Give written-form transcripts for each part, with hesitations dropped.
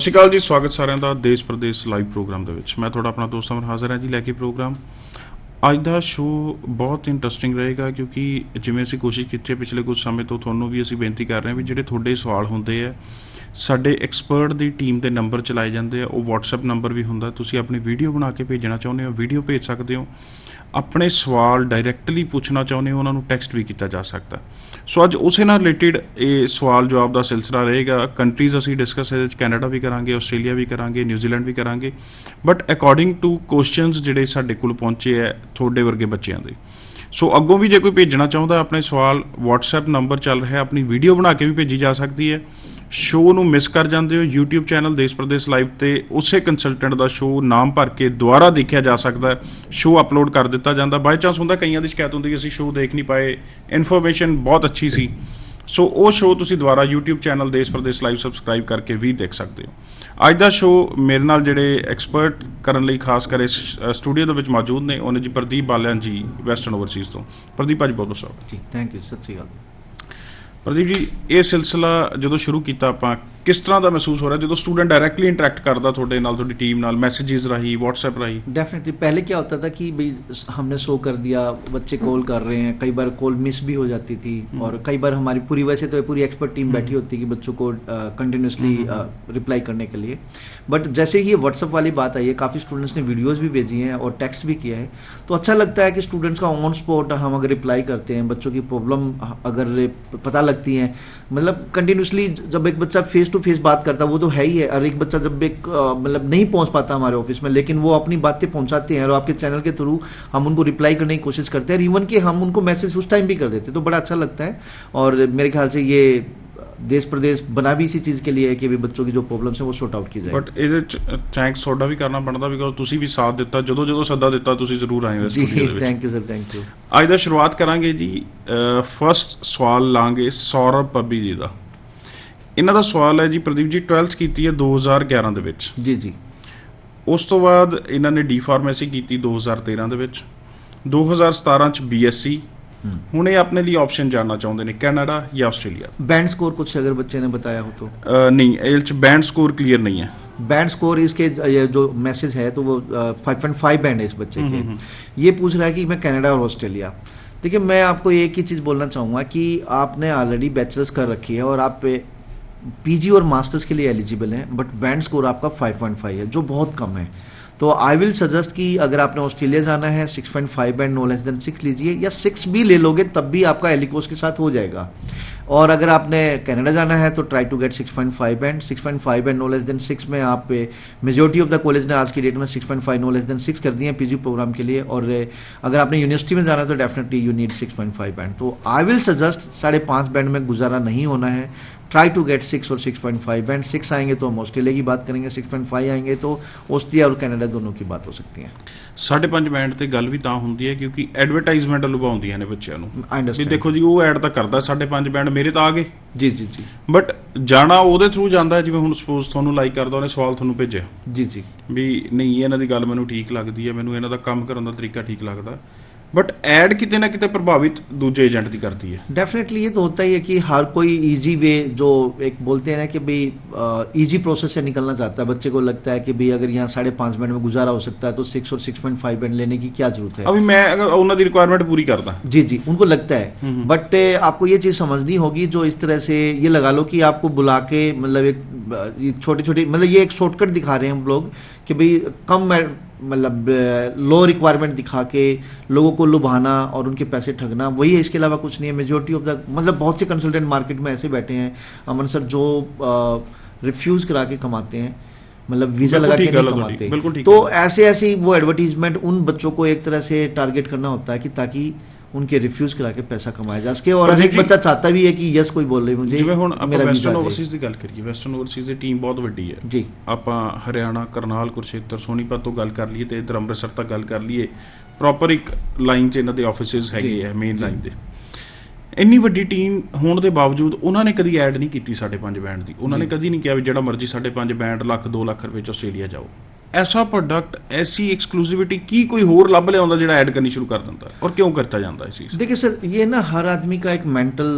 ਸਤਿ ਸ਼੍ਰੀ ਅਕਾਲ ਜੀ। ਸਵਾਗਤ ਸਾਰਿਆਂ ਦਾ ਦੇਸ਼ ਪ੍ਰਦੇਸ਼ ਲਾਈਵ ਪ੍ਰੋਗਰਾਮ ਦੇ ਵਿੱਚ। ਮੈਂ ਤੁਹਾਡਾ ਆਪਣਾ ਦੋਸਤ ਅਮਰ ਹਾਜ਼ਰ ਹਾਂ ਜੀ ਲੈ ਕੇ ਪ੍ਰੋਗਰਾਮ। ਅੱਜ ਦਾ ਸ਼ੋਅ ਬਹੁਤ ਇੰਟਰਸਟਿੰਗ ਰਹੇਗਾ ਕਿਉਂਕਿ ਜਿਵੇਂ ਅਸੀਂ ਕੋਸ਼ਿਸ਼ ਕੀਤੀ ਹੈ ਪਿਛਲੇ ਕੁਝ ਸਮੇਂ ਤੋਂ, ਤੁਹਾਨੂੰ ਵੀ ਅਸੀਂ ਬੇਨਤੀ ਕਰ ਰਹੇ ਹਾਂ ਵੀ ਜਿਹੜੇ ਤੁਹਾਡੇ ਸਵਾਲ ਹੁੰਦੇ ਆ ਸਾਡੇ ਐਕਸਪਰਟ ਦੀ ਟੀਮ ਦੇ ਨੰਬਰ ਚਲਾਏ ਜਾਂਦੇ ਆ, ਉਹ WhatsApp ਨੰਬਰ ਵੀ ਹੁੰਦਾ। ਤੁਸੀਂ ਆਪਣੀ ਵੀਡੀਓ ਬਣਾ ਕੇ ਭੇਜਣਾ ਚਾਹੁੰਦੇ ਹੋ, ਵੀਡੀਓ ਭੇਜ ਸਕਦੇ ਹੋ। ਆਪਣੇ ਸਵਾਲ ਡਾਇਰੈਕਟਲੀ ਪੁੱਛਣਾ ਚਾਹੁੰਦੇ ਹੋ, ਉਹਨਾਂ ਨੂੰ ਟੈਕਸਟ ਵੀ ਕੀਤਾ ਜਾ ਸਕਦਾ। ਸੋ ਅੱਜ ਉਸੇ ਨਾਲ ਰਿਲੇਟਿਡ ਇਹ ਸਵਾਲ ਜਵਾਬ ਦਾ ਸਿਲਸਿਲਾ ਰਹੇਗਾ। ਕੰਟਰੀਜ਼ ਅਸੀਂ ਡਿਸਕਸ ਇਹਦੇ ਵਿੱਚ ਕੈਨੇਡਾ ਵੀ ਕਰਾਂਗੇ, ਆਸਟ੍ਰੇਲੀਆ ਵੀ ਕਰਾਂਗੇ, ਨਿਊਜ਼ੀਲੈਂਡ ਵੀ ਕਰਾਂਗੇ। ਬਟ ਅਕੋਰਡਿੰਗ ਟੂ ਕੁਐਸਚਨਸ ਜਿਹੜੇ ਸਾਡੇ ਕੋਲ ਪਹੁੰਚੇ ਹੈ ਤੁਹਾਡੇ ਵਰਗੇ ਬੱਚਿਆਂ ਦੇ। ਸੋ ਅੱਗੋਂ ਵੀ ਜੇ ਕੋਈ ਭੇਜਣਾ ਚਾਹੁੰਦਾ ਆਪਣੇ ਸਵਾਲ, WhatsApp ਨੰਬਰ ਚੱਲ ਰਿਹਾ, ਆਪਣੀ ਵੀਡੀਓ ਬਣਾ ਕੇ ਵੀ ਭੇਜੀ ਜਾ ਸਕਦੀ ਹੈ। ਸ਼ੋਅ ਨੂੰ ਮਿਸ ਕਰ ਜਾਂਦੇ ਹੋ, YouTube ਚੈਨਲ ਦੇਸ਼ ਪ੍ਰਦੇਸ਼ ਲਾਈਵ 'ਤੇ ਉਸੇ ਕੰਸਲਟੈਂਟ ਦਾ ਸ਼ੋਅ ਨਾਮ ਭਰ ਕੇ ਦੁਬਾਰਾ ਦੇਖਿਆ ਜਾ ਸਕਦਾ। ਸ਼ੋਅ ਅਪਲੋਡ ਕਰ ਦਿੱਤਾ ਜਾਂਦਾ। ਬਾਈ ਚਾਂਸ ਹੁੰਦਾ ਕਈਆਂ ਦੀ ਸ਼ਿਕਾਇਤ ਹੁੰਦੀ ਅਸੀਂ ਸ਼ੋਅ ਦੇਖ ਨਹੀਂ ਪਾਏ, ਇਨਫੋਰਮੇਸ਼ਨ ਬਹੁਤ ਅੱਛੀ ਸੀ। ਸੋ ਉਹ ਸ਼ੋਅ ਤੁਸੀਂ ਦੁਬਾਰਾ YouTube ਚੈਨਲ ਦੇਸ਼ ਪ੍ਰਦੇਸ਼ ਲਾਈਵ ਸਬਸਕ੍ਰਾਈਬ ਕਰਕੇ ਵੀ ਦੇਖ ਸਕਦੇ ਹੋ। ਅੱਜ ਦਾ ਸ਼ੋਅ ਮੇਰੇ ਨਾਲ ਜਿਹੜੇ ਐਕਸਪਰਟ ਕਰਨ ਲਈ ਖਾਸ ਕਰ ਇਸ ਸਟੂਡੀਓ ਦੇ ਵਿੱਚ ਮੌਜੂਦ ਨੇ, ਉਹਨੇ ਜੀ ਪ੍ਰਦੀਪ ਬਾਲਿਆਨ ਜੀ, ਵੈਸਟਰਨ ਓਵਰਸੀਜ਼ ਤੋਂ। ਪ੍ਰਦੀਪ ਭਾਜੀ ਬਹੁਤ ਬਹੁਤ ਸਵਾਗਤ ਜੀ। Thank you. ਸਤਿ ਸ਼੍ਰੀ ਅਕਾਲ। ਪ੍ਰਦੀਪ ਜੀ, ਇਹ ਸਿਲਸਿਲਾ ਜਦੋਂ ਸ਼ੁਰੂ ਕੀਤਾ ਆਪਾਂ, ਕਿਸ ਤਰ੍ਹਾਂ ਦਾ ਮਹਿਸੂਸ ਹੋ ਰਿਹਾ ਜਦੋਂ स्टूडेंट डायरेक्टली इंटरेक्ट करता ਤੁਹਾਡੇ ਨਾਲ, ਤੁਹਾਡੀ ਟੀਮ ਨਾਲ, मैसेजेस रही, WhatsApp रही? डेफिनेटली पहले क्या होता था कि भाई हमने शो कर दिया, बच्चे कॉल कर रहे हैं, कई बार कॉल मिस भी हो जाती थी और कई बार हमारी पूरी, वैसे तो पूरी एक्सपर्ट टीम बैठी होती कि बच्चों को कंटिन्यूसली रिप्लाई करने के लिए। बट जैसे ही ये WhatsApp वाली बात आई है, काफ़ी स्टूडेंट्स ने वीडियोज़ भी भेजी हैं और टेक्स्ट भी किया है, तो अच्छा लगता है कि स्टूडेंट्स का ऑन स्पॉट हम अगर रिप्लाई करते हैं, बच्चों की प्रॉब्लम अगर पता लगती है, मतलब कंटिन्यूसली जब एक बच्चा फेस टू फेस बात करता है वो तो है ही है, और एक बच्चा जब एक मतलब नहीं पहुंच पाता हमारे ऑफिस में, लेकिन वो अपनी बातें पहुंचाते हैं और आपके चैनल के थ्रू हम उनको रिप्लाई करने की कोशिश करते हैं, इवन कि हम उनको मैसेज उस टाइम भी कर देते हैं, तो बड़ा अच्छा लगता है। और मेरे ख्याल से ये देश प्रदेश बना भी इसी चीज़ के लिए है कि भी बच्चों की जो प्रॉब्लम्स है वो सॉर्ट आउट की जाए। बट ਇਹਦੇ ਥੈਂਕਸ ਤੁਹਾਡਾ ਵੀ ਕਰਨਾ ਬਣਦਾ ਬਿਕਾਜ਼ ਤੁਸੀਂ ਵੀ ਸਾਥ ਦਿੱਤਾ, ਜਦੋਂ ਸੱਦਾ ਦਿੱਤਾ ਤੁਸੀਂ ਜ਼ਰੂਰ ਆਏ ਹੋ ਇਸ ਸਟੂਡੀਓ ਦੇ ਵਿੱਚ। Thank you sir, thank you. ਅੱਜ ਦਾ ਸ਼ੁਰੂਆਤ ਕਰਾਂਗੇ ਜੀ, ਫਸਟ ਸਵਾਲ ਲਾਂਗੇ ਸੌਰਵ ਪੱਬੀ ਜੀ ਦਾ। ਇਹਨਾਂ ਦਾ ਸਵਾਲ ਹੈ ਜੀ, ਪ੍ਰਦੀਪ ਜੀ 12th ਕੀਤੀ ਹੈ 2011 ਦੇ ਵਿੱਚ ਜੀ ਜੀ। ਉਸ ਤੋਂ ਬਾਅਦ ਇਹਨਾਂ ਨੇ ਡੀ ਫਾਰਮੇਸੀ ਕੀਤੀ 2013 ਦੇ ਵਿੱਚ, 2017 ਚ BSc। ਹੁਣ ਇਹ ਆਪਣੇ ਲਈ ਆਪਸ਼ਨ ਜਾਨਣਾ ਚਾਹੁੰਦੇ ਨੇ ਕੈਨੇਡਾ ਜਾਂ ਆਸਟ੍ਰੇਲੀਆ। बैंड स्कोर कुछ अगर बच्चे ने बताया हो तो? ਨਹੀਂ, ਇਹਦੇ ਚ ਬੈਂਡ ਸਕੋਰ ਕਲੀਅਰ नहीं है। बैंड स्कोर इसके ये जो मैसेज है तो वो 5.5 बैंड है इस बच्चे के। ये पूछ रहा है कि मैं कनाडा और ऑस्ट्रेलिया। देखिए, मैं आपको एक ही चीज़ बोलना चाहूँगा कि आपने ऑलरेडी बैचलर्स कर रखी है और आप PG और मास्टर्स के लिए एलिजिबल हैं, बट बैंड स्कोर आपका 5.5 है जो बहुत कम है। तो आई विल सजेस्ट कि अगर आपने ऑस्ट्रेलिया जाना है 6.5 बैंड नो लेस देन 6 लीजिए, या 6 भी ले लोगे तब भी आपका एलिकोस के साथ हो जाएगा। और अगर आपने कनाडा जाना है तो try to get 6.5 band. 6.5 band no less than 6 में आप मेजोरिटी ऑफ द कॉलेज ने आज की डेट में 6.5 नो लेस देन 6 कर दिए हैं PG प्रोग्राम के लिए। और अगर आपने यूनिवर्सिटी में जाना है तो डेफिनेटली यू नीड 6.5 बैंड। तो आई विल सजेस्ट 5.5 बैंड में गुजारा नहीं होना है, ट्राई टू गेट 6 और 6.5 बैंड। 6 आएंगे तो हम ऑस्ट्रेलिया की बात करेंगे, 6.5 आएंगे तो ऑस्ट्रेलिया और कनाडा दोनों की बात हो सकती है। 5.5 ਬੈਂਡ ਤੇ ਗੱਲ ਵੀ ਤਾਂ ਹੁੰਦੀ ਹੈ ਕਿਉਂਕਿ ਐਡਵਰਟਾਈਜ਼ਮੈਂਟ ਲੁਭਾਉਂਦੀਆਂ ਨੇ ਬੱਚਿਆਂ ਨੂੰ ਵੀ ਦੇਖੋ ਜੀ ਉਹ ਐਡ ਤਾਂ ਕਰਦਾ 5.5 ਬੈਂਡ ਮੇਰੇ ਤਾਂ ਆ ਗਏ ਜੀ ਜੀ ਜੀ। ਬਟ ਜਾਣਾ ਉਹਦੇ ਥਰੂ ਜਾਂਦਾ, ਜਿਵੇਂ ਹੁਣ ਸਪੋਜ਼ ਤੁਹਾਨੂੰ ਲਾਈਕ ਕਰਦਾ, ਉਹਨੇ ਸਵਾਲ ਤੁਹਾਨੂੰ ਭੇਜਿਆ ਜੀ ਜੀ ਵੀ ਨਹੀਂ ਇਹਨਾਂ ਦੀ ਗੱਲ ਮੈਨੂੰ ਠੀਕ ਲੱਗਦੀ ਹੈ, ਮੈਨੂੰ ਇਹਨਾਂ ਦਾ ਕੰਮ ਕਰਨ ਦਾ ਤਰੀਕਾ ਠੀਕ ਲੱਗਦਾ, बट एड कितने ना कितने प्रभावित दूसरे एजेंट की करती है। डेफिनेटली ये तो होता ही है कि हर कोई इजी वे, जो एक बोलते हैं ना कि भाई इजी प्रोसेस से निकलना चाहता है, बच्चे को लगता है कि भाई अगर यहाँ 5.5 बैंड में गुजारा हो सकता है तो 6 और 6.5 बैंड लेने की क्या जरूरत है। अभी मैं अगर उन्होंने रिक्वायरमेंट पूरी करता जी जी, उनको लगता है, बट आपको ये चीज़ समझनी होगी, जो इस तरह से ये लगा लो कि आपको बुला के मतलब एक छोटी छोटी, मतलब ये एक शॉर्टकट दिखा रहे हैं हम लोग कि भाई कम मतलब लो रिक्वायरमेंट दिखा के लोगों को लुभाना और उनके पैसे ठगना, वही है, इसके अलावा कुछ नहीं है। मेजोरिटी ऑफ द मतलब बहुत से कंसल्टेंट मार्केट में ऐसे बैठे हैं अमन सर जो रिफ्यूज करा के कमाते हैं, मतलब वीजा लगा के नहीं कमाते। तो ऐसे वो एडवर्टीजमेंट उन बच्चों को एक तरह से टारगेट करना होता है कि ताकि उनके रिफ्यूज करा के पैसा कमाया जा सके। और हर एक बच्चा चाहता भी है कि यस कोई बोल रहे मुझे ਜਿਵੇਂ ਹੁਣ ਆਪਾਂ ਵੈਸਟਰਨ ਓਵਰਸੀਜ਼ ਦੀ ਗੱਲ ਕਰੀਏ, ਵੈਸਟਰਨ ਓਵਰਸੀਜ਼ ਦੀ ਟੀਮ ਬਹੁਤ ਵੱਡੀ ਹੈ ਜੀ। ਆਪਾਂ ਹਰਿਆਣਾ, ਕਰਨਾਲ, ਕੁਰਸ਼ੇਤਰ, ਸੋਨੀਪਤ ਤੋਂ ਗੱਲ ਕਰ ਲਈਏ ਤੇ ਇਧਰ ਅੰਮ੍ਰਿਤਸਰ ਤੱਕ ਗੱਲ ਕਰ ਲਈਏ, ਪ੍ਰੋਪਰ ਇੱਕ ਲਾਈਨ 'ਚ ਇਹਨਾਂ ਦੇ ਆਫਿਸਿਸ ਹੈਗੇ ਆ, ਮੇਨ ਲਾਈਨ ਦੇ। ਇੰਨੀ ਵੱਡੀ ਟੀਮ ਹੋਣ ਦੇ ਬਾਵਜੂਦ ਉਹਨਾਂ ਨੇ ਕਦੀ ਐਡ ਨਹੀਂ ਕੀਤੀ 5.5 ਬੈਂਡ ਦੀ। ਉਹਨਾਂ ਨੇ ਕਦੀ ਨਹੀਂ ਕਿਹਾ ਵੀ ਜਿਹੜਾ ਮਰਜ਼ੀ 5.5 ਬੈਂਡ, 1 ਲੱਖ 2 ਲੱਖ ਰੁਪਏ 'ਚ ਆਸਟ੍ਰੇਲੀਆ ਜਾਓ। ਐਸਾ ਪ੍ਰੋਡਕਟ ਐਸੀ एक्सक्लूसिविटी की कोई होर ਲੱਭ ਲਿਆਉਂਦਾ ਜਿਹੜਾ ऐड करनी शुरू कर देता है और क्यों करता जाता है इस चीज़? देखिए सर, ये ना हर आदमी का एक मेंटल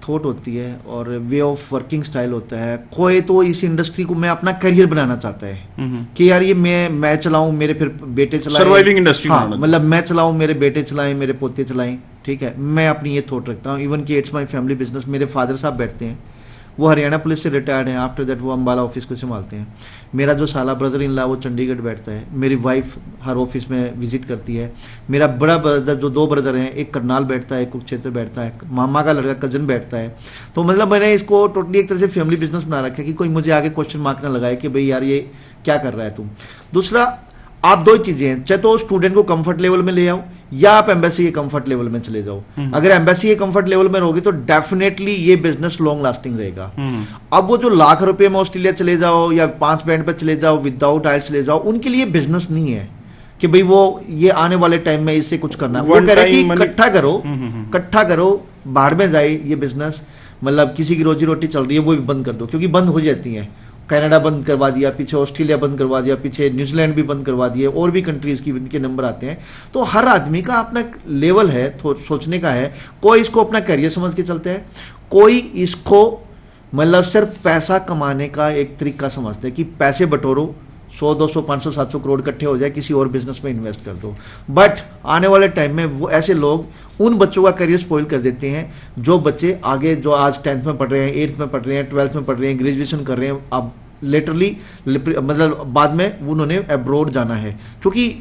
थॉट होती है और वे ऑफ वर्किंग स्टाइल होता है। कोई तो इस इंडस्ट्री को मैं अपना करियर बनाना चाहता है कि यार ये मैं चलाऊं, मेरे फिर बेटे चलाएं, सर्वाइविंग इंडस्ट्री। हाँ, मतलब मैं चलाऊं, मेरे बेटे चलाएं, मेरे पोते चलाएं, ठीक है। मैं अपनी ये थॉट रखता हूँ। इवन कि इट्स माई फैमिली बिजनेस। मेरे फादर साहब बैठते हैं, वो हरियाणा पुलिस से रिटायर्ड हैं, आफ्टर दैट वो अम्बाला ऑफिस को संभालते हैं। मेरा जो साला ब्रदर इन लॉ वो चंडीगढ़ बैठता है। मेरी वाइफ हर ऑफिस में विजिट करती है। मेरा बड़ा ब्रदर, जो 2 ब्रदर हैं, एक करनाल बैठता है, एक कुरुक्षेत्र बैठता है, मामा का लड़का कजन बैठता है। तो मतलब मैंने इसको टोटली एक तरह से फैमिली बिजनेस बना रखा है कि कोई मुझे आगे क्वेश्चन मार्क ना लगाए कि भाई यार ये क्या कर रहा है तुम। दूसरा, आप 2 चीजें हैं, चाहे तो स्टूडेंट को कंफर्ट लेवल में ले आओ या आप एम्बेसी के कंफर्ट लेवल में चले जाओ। अगर एम्बेसी के कंफर्ट लेवल में रहोगे तो डेफिनेटली ये बिजनेस लॉन्ग लास्टिंग रहेगा। अब वो जो लाख रुपए में ऑस्ट्रेलिया चले जाओ या 5 बैंड पे चले जाओ, विदाउट आइल्स चले जाओ, उनके लिए बिजनेस नहीं है कि भाई वो ये आने वाले टाइम में इससे कुछ करना। वो कह रहे कि इकट्ठा करो, बाहर में जाए ये बिजनेस। मतलब किसी की रोजी रोटी चल रही है वो भी बंद कर दो, क्योंकि बंद हो जाती है। कनाडा बंद करवा दिया, पीछे ऑस्ट्रेलिया बंद करवा दिया, पीछे न्यूजीलैंड भी बंद करवा दिए, और भी कंट्रीज की इनके नंबर आते हैं। तो हर आदमी का अपना लेवल है सोचने का है। कोई इसको अपना करियर समझ के चलता है, कोई इसको मतलब सिर्फ पैसा कमाने का एक तरीका समझते हैं कि पैसे बटोरो, 100, 200, 500, 700 करोड़ इकट्ठे हो जाए, किसी और बिजनेस में इन्वेस्ट कर दो। बट आने वाले टाइम में वो ऐसे लोग उन बच्चों का करियर स्पॉइल कर देते हैं जो बच्चे आगे, जो आज 10th में पढ़ रहे हैं, 8th में पढ़ रहे हैं, 12th में पढ़ रहे हैं, ग्रेजुएशन कर रहे हैं। अब लिटरली मतलब बाद में उन्होंने अब्रॉड जाना है, क्योंकि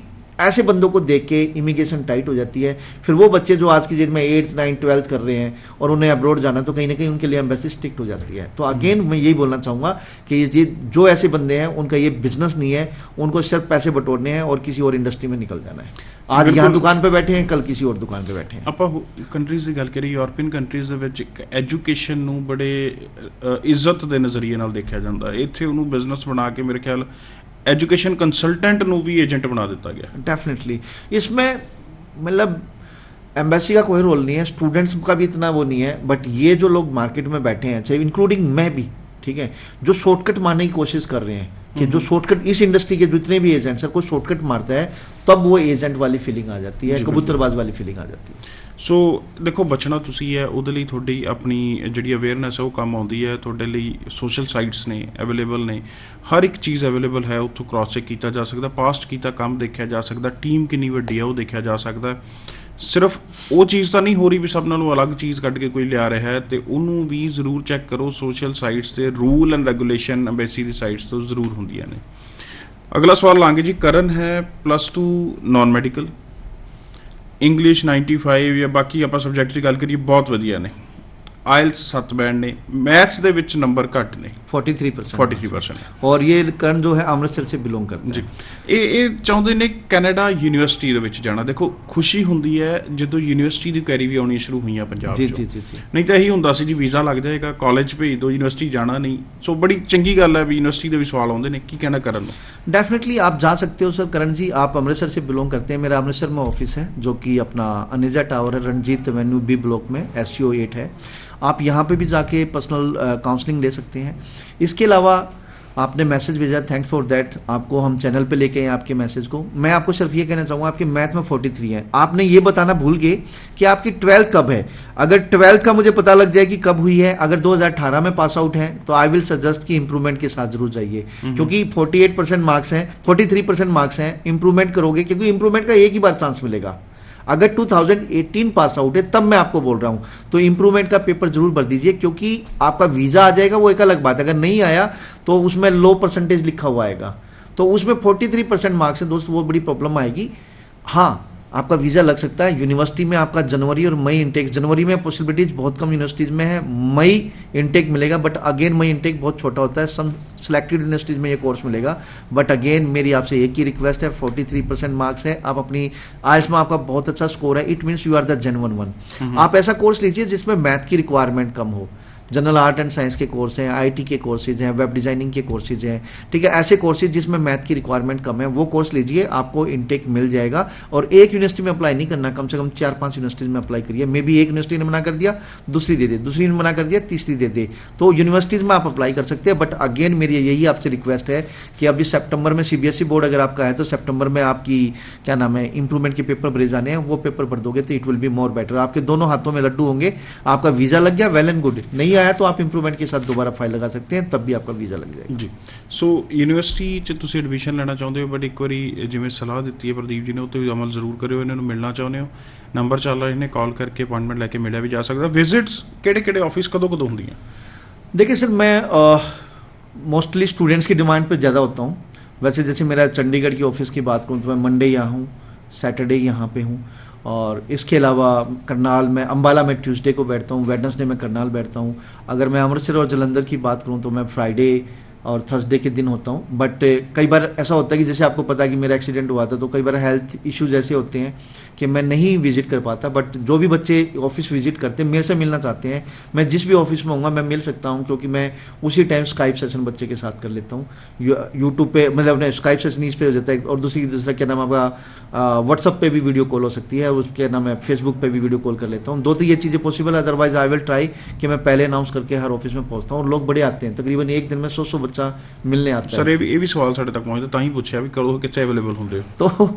ऐसे बंदों को देख के इमिग्रेशन टाइट हो जाती है। फिर वो बच्चे जो आज की डेट में 8th, 9th, 12th कर रहे हैं और उन्हें अब्रॉड जाना, तो कहीं ना कहीं उनके लिए एम्बेसी स्ट्रिक्ट हो जाती है। तो अगेन मैं यही बोलना चाहूंगा कि ये जो ऐसे बंदे हैं उनका ये बिजनेस नहीं है, उनको सिर्फ पैसे बटोरने हैं और किसी और इंडस्ट्री में निकल जाना है। आज यहाँ दुकान पे बैठे हैं, कल किसी और दुकान पे बैठे हैं। ਆਪਾਂ ਕੰਟਰੀਜ਼ ਦੀ ਗੱਲ ਕਰੀਏ, ਯੂਰਪੀਅਨ ਕੰਟਰੀਜ਼ ਦੇ ਵਿੱਚ ਐਜੂਕੇਸ਼ਨ ਨੂੰ ਬੜੇ ਇੱਜ਼ਤ ਦੇ ਨਜ਼ਰੀਏ ਨਾਲ ਦੇਖਿਆ ਜਾਂਦਾ। ਇੱਥੇ ਉਹਨੂੰ ਬਿਜ਼ਨਸ ਬਣਾ ਕੇ ਮੇਰੇ ਖਿਆਲ एजुकेशन कंसल्टेंट ਨੂੰ भी एजेंट बना दिता गया। डेफिनेटली इसमें मतलब एम्बेसी का कोई रोल नहीं है, स्टूडेंट्स का भी इतना वो नहीं है। बट ये जो लोग मार्केट में बैठे हैं, चाहे इंक्लूडिंग मैं भी, ठीक है, जो शॉर्टकट मारने की कोशिश कर रहे हैं कि जो शॉर्टकट इस इंडस्ट्री के जितने भी एजेंट्स हैं, कोई शॉर्टकट मारता है तब वो एजेंट वाली फीलिंग आ जाती है, कबूतरबाज वाली फीलिंग आ जाती है। ਸੋ ਦੇਖੋ, ਬਚਣਾ ਤੁਸੀਂ ਹੈ, ਉਹਦੇ ਲਈ ਤੁਹਾਡੀ ਆਪਣੀ ਜਿਹੜੀ ਅਵੇਅਰਨੈਸ ਹੈ ਉਹ ਕੰਮ ਆਉਂਦੀ ਹੈ। ਤੁਹਾਡੇ ਲਈ ਸੋਸ਼ਲ ਸਾਈਟਸ ਨੇ, ਅਵੇਲੇਬਲ ਨੇ, ਹਰ ਇੱਕ ਚੀਜ਼ ਅਵੇਲੇਬਲ ਹੈ। ਉੱਥੋਂ ਕ੍ਰਾਸ ਚੈੱਕ ਕੀਤਾ ਜਾ ਸਕਦਾ, ਪਾਸਟ ਕੀਤਾ ਕੰਮ ਦੇਖਿਆ ਜਾ ਸਕਦਾ, ਟੀਮ ਕਿੰਨੀ ਵੱਡੀ ਹੈ ਉਹ ਦੇਖਿਆ ਜਾ ਸਕਦਾ। ਸਿਰਫ ਉਹ ਚੀਜ਼ ਤਾਂ ਨਹੀਂ ਹੋ ਰਹੀ ਵੀ ਸਭ ਨਾਲੋਂ ਅਲੱਗ ਚੀਜ਼ ਕੱਢ ਕੇ ਕੋਈ ਲਿਆ ਰਿਹਾ ਹੈ, ਤੇ ਉਹਨੂੰ ਵੀ ਜ਼ਰੂਰ ਚੈੱਕ ਕਰੋ। ਸੋਸ਼ਲ ਸਾਈਟਸ ਤੇ rule and regulation embassy the sites ਤੋਂ ਜ਼ਰੂਰ ਹੁੰਦੀਆਂ ਨੇ। ਅਗਲਾ ਸਵਾਲ ਲਾਂਗੇ ਜੀ। ਕਰਨ ਹੈ +2 ਨॉन ਮੈਡੀਕਲ, ਇੰਗਲਿਸ਼ 95 ਜਾਂ ਬਾਕੀ ਆਪਾਂ ਸਬਜੈਕਟਸ ਦੀ ਗੱਲ ਕਰੀਏ ਬਹੁਤ ਵਧੀਆ ਨੇ, आइल्स 7 बैंड ने, मैथ्स ਦੇ ਵਿੱਚ ਨੰਬਰ ਘੱਟ ਨੇ 43%। और ये करण जो है अमृतसर से बिलोंग करते ਜੀ। ਇਹ ਚਾਹੁੰਦੇ ਨੇ ਕੈਨੇਡਾ ਯੂਨੀਵਰਸਿਟੀ ਦੇ ਵਿੱਚ ਜਾਣਾ। ਦੇਖੋ ਖੁਸ਼ੀ ਹੁੰਦੀ ਹੈ ਜਦੋਂ ਯੂਨੀਵਰਸਿਟੀ ਦੀ ਕੁਐਰੀ ਵੀ ਆਉਣੀ ਸ਼ੁਰੂ ਹੋਈਆਂ ਪੰਜਾਬ 'ਚ। ਜੀ। ਨਹੀਂ ਤਾਂ ਇਹੀ ਹੁੰਦਾ ਸੀ ਜੀ ਵੀਜ਼ਾ ਲੱਗ ਜਾਏਗਾ, ਕਾਲਜ ਭੇਜ ਦਿਓ, ਯੂਨੀਵਰਸਿਟੀ ਜਾਣਾ ਨਹੀਂ। ਸੋ ਬੜੀ ਚੰਗੀ ਗੱਲ ਹੈ ਵੀ ਯੂਨੀਵਰਸਿਟੀ ਦੇ ਵੀ ਸਵਾਲ ਆਉਂਦੇ ਨੇ। ਕੀ ਕਹਿਣਾ ਕਰਨ ਨੂੰ? डेफिनेटली आप जा सकते हो सर करण जी। आप अमृतसर से बिलोंग करते हैं, मेरा अमृतसर में ऑफिस है जो कि अपना अनेजा टावर है, रणजीत एवेन्यू B ब्लॉक में, SCO 8 है। आप यहाँ पे भी जाके पर्सनल काउंसलिंग ले सकते हैं। इसके अलावा आपने मैसेज भेजा, थैंक्स फॉर दैट। आपको हम चैनल पे लेके आए आपके मैसेज को। मैं आपको सिर्फ ये कहना चाहूँगा, आपके मैथ में 43 है। आपने ये बताना भूल गए कि आपकी 12th कब है। अगर 12th का मुझे पता लग जाए कि कब हुई है, अगर 2018 में पास आउट है, तो आई विल सजेस्ट कि इंप्रूवमेंट के साथ जरूर जाइए, क्योंकि 48% मार्क्स हैं, 43% मार्क्स हैं। इंप्रूवमेंट करोगे, क्योंकि इंप्रूवमेंट का एक ही बार चांस मिलेगा। अगर 2018 पास आउट है तब मैं आपको बोल रहा हूं, तो इंप्रूवमेंट का पेपर जरूर भर दीजिए, क्योंकि आपका वीजा आ जाएगा वो एक अलग बात है। अगर नहीं आया तो उसमें लो परसेंटेज लिखा हुआ आएगा, तो उसमें 43% मार्क्स है दोस्त, वो बड़ी प्रॉब्लम आएगी। हाँ, आपका वीजा लग सकता है। यूनिवर्सिटी में आपका जनवरी और मई इंटेक, जनवरी में पॉसिबिलिटीज बहुत कम यूनिवर्सिटीज में है, मई इंटेक मिलेगा, बट अगेन मई इंटेक बहुत छोटा होता है। सम सिलेक्टेड यूनिवर्सिटीज में ये कोर्स मिलेगा, बट अगेन मेरी आपसे एक ही रिक्वेस्ट है, 43% मार्क्स है। आप अपनी आइल्स में आपका बहुत अच्छा स्कोर है, it means you are the genuine one. आप ऐसा कोर्स लीजिए जिसमें मैथ की रिक्वायरमेंट कम हो, जनरल आर्ट एंड साइंस के कोर्स हैं, आईटी के कोर्सेज हैं, वेब डिजाइनिंग के कोर्सेज हैं, ठीक है। ऐसे कोर्सेज जिसमें मैथ की रिक्वायरमेंट कम है वो कोर्स लीजिए, आपको इनटेक मिल जाएगा। और एक यूनिवर्सिटी में अप्लाई नहीं करना, कम से कम 4-5 यूनिवर्सिटीज में अप्लाई करिए। मे बी एक यूनिवर्सिटी ने मना कर दिया, दूसरी दे दे, दूसरी ने मना कर दिया, तीसरी दे दे, तो यूनिवर्सिटीज में आप अप्लाई कर सकते हैं। बट अगेन मेरी यही आपसे रिक्वेस्ट है कि अभी सितंबर में सीबीएसई बोर्ड अगर आपका है तो सितंबर में आपकी क्या नाम है इंप्रूवमेंट के पेपर भरे जाने हैं, वो पेपर भर दोगे तो it will be more better. आपके दोनों हाथों में लड्डू होंगे, आपका वीजा लग गया, वेल एंड गुड। नहीं आया तो आप इंप्रूवमेंट के साथ दोबारा फाइल लगा सकते हैं, तब भी आपका वीजा लग जाएगा ਜੀ। ਸੋ ਯੂਨੀਵਰਸਿਟੀ 'ਚ ਤੁਸੀਂ ਐਡਮਿਸ਼ਨ ਲੈਣਾ ਚਾਹੁੰਦੇ ਹੋ, ਬਟ ਇੱਕ ਵਾਰੀ ਜਿਵੇਂ ਸਲਾਹ ਦਿੱਤੀ ਹੈ ਪ੍ਰਦੀਪ ਜੀ ਨੇ, ਉਹ 'ਤੇ ਵੀ ਅਮਲ ਜ਼ਰੂਰ ਕਰਿਓ। ਇਹਨਾਂ ਨੂੰ ਮਿਲਣਾ ਚਾਹੁੰਦੇ ਹੋ, ਨੰਬਰ ਚੱਲ ਰਹੇ ਨੇ, ਕਾਲ ਕਰਕੇ ਅਪਾਇੰਟਮੈਂਟ ਲੈ ਕੇ ਮਿਲਿਆ ਵੀ ਜਾ ਸਕਦਾ। ਵਿਜ਼ਿਟਸ ਕਿਹੜੇ ਕਿਹੜੇ ਆਫਿਸ ਕਦੋਂ ਕਦੋਂ ਹੁੰਦੀਆਂ? देखिए सर, मैं मोस्टली स्टूडेंट्स की डिमांड पे ज़्यादा होता हूँ। वैसे जैसे मेरा चंडीगढ़ की ऑफिस की बात करूँ तो मैं मंडे यहाँ हूँ, सैटरडे यहाँ पे हूँ, और इसके अलावा करनाल में, अम्बाला में ट्यूसडे को बैठता हूँ, वेडनेसडे में करनाल बैठता हूँ। अगर मैं अमृतसर और जलंधर की बात करूँ तो मैं फ्राइडे और थर्सडे के दिन होता हूँ। बट कई बार ऐसा होता है कि जैसे आपको पता है कि मेरा एक्सीडेंट हुआ था, तो कई बार हेल्थ इश्यूज ऐसे होते हैं कि मैं नहीं विजिट कर पाता। बट जो भी बच्चे ऑफिस विजिट करते हैं, मेरे से मिलना चाहते हैं, मैं जिस भी ऑफिस में होऊंगा मैं मिल सकता हूं, क्योंकि मैं उसी टाइम स्काइप सेशन बच्चे के साथ कर लेता हूं। यूट्यूब पे मतलब अपने स्काइप सेशन इस पे हो जाता है, और दूसरा क्या नाम आपका व्हाट्सअप पे भी वीडियो कॉल हो सकती है, उसके नाम है फेसबुक पे भी वीडियो कॉल कर लेता हूँ। 2 तो ये चीज़ें पॉसिबल है, अदरवाइज आई विल ट्राई कि मैं पहले अनाउंस करके हर ऑफिस में पहुंचता हूँ। और लोग बड़े आते हैं, तकरीबन एक दिन में 100 बच्चा मिलने आता है। ਸਰ ਇਹ ਵੀ ਸਵਾਲ ਸਾਡੇ ਤੱਕ ਪਹੁੰਚਦਾ, ਤਾਂ ਹੀ ਪੁੱਛਿਆ ਵੀ ਕਦੋਂ ਕਿੱਥੇ ਅਵੇਲੇਬਲ ਹੁੰਦੇ ਹੋ। तो